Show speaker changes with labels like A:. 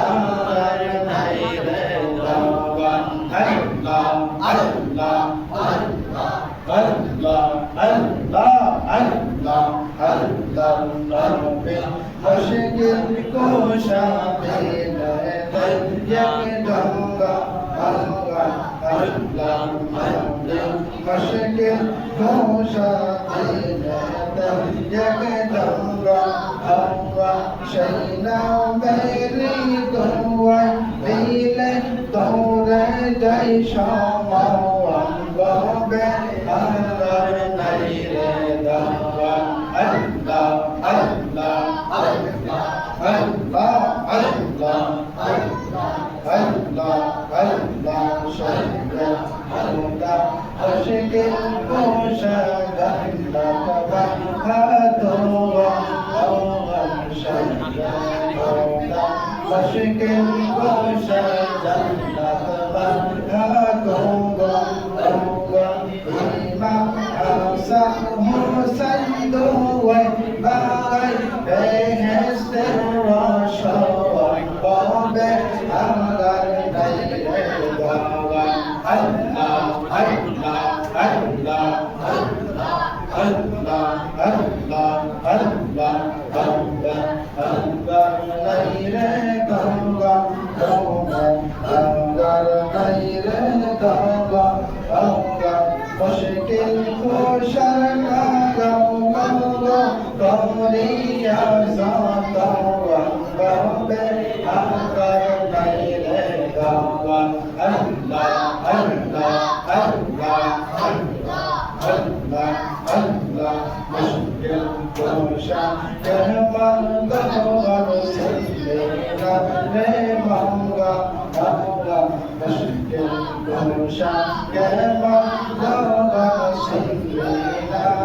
A: আমার নাই রে দওয়ান আল্লাহ আল্লাহ আল্লাহ আল্লাহ আল্লাহ আল্লাহ আল্লাহ রব্বে মুশকিল কুশা দিল দরিয়াকে গঙ্গা আল্লাহ আল্লাহ রব্বে মুশকিল কুশা দিল দরিয়াকে গঙ্গা আল্লাহ শাইনা মেরি দোয়াই দিলে তোরে যাই সমাওয়ান রব্বে আমার নাই রে দওয়ান আল্লাহ আল্লাহ আল্লাহ আল্লাহ আল্লাহ আল্লাহ আল্লাহ শাইনা আল্লাহ মুশকিল কুশা গঙ্গা বাহাদুর আল্লাহ শাইনা আল্লাহ মুশকিল কুশা গঙ্গা বাহাদুর আল্লাহ ইমাম হাসান হুসাইন দুই ভাই বেহেশতের রসওয়ান পাবে আমার নাই রে দওয়ান আল্লাহ আল্লাহ আল্লাহ আল্লাহ আল্লাহ আল্লাহ আল্লাহ আল্লাহ আল্লাহ নাই রে দওয়ান আমার নাই রে দওয়ান আল্লাহ মুশকিল কুশার গাও গঙ্গা কমরিয়া জাতাওয়ান রব্বে আমার নাই রে দওয়ান আল্লাহ আল্লাহ আল্লাহ আল্লাহ আল্লাহ আল্লাহ মুশকিল কুশা কেমন দওয়ান সিলেনা রে মঙ্গা আল্লাহ মুশকিল কুশা কেমন দওয়ান সিলেনা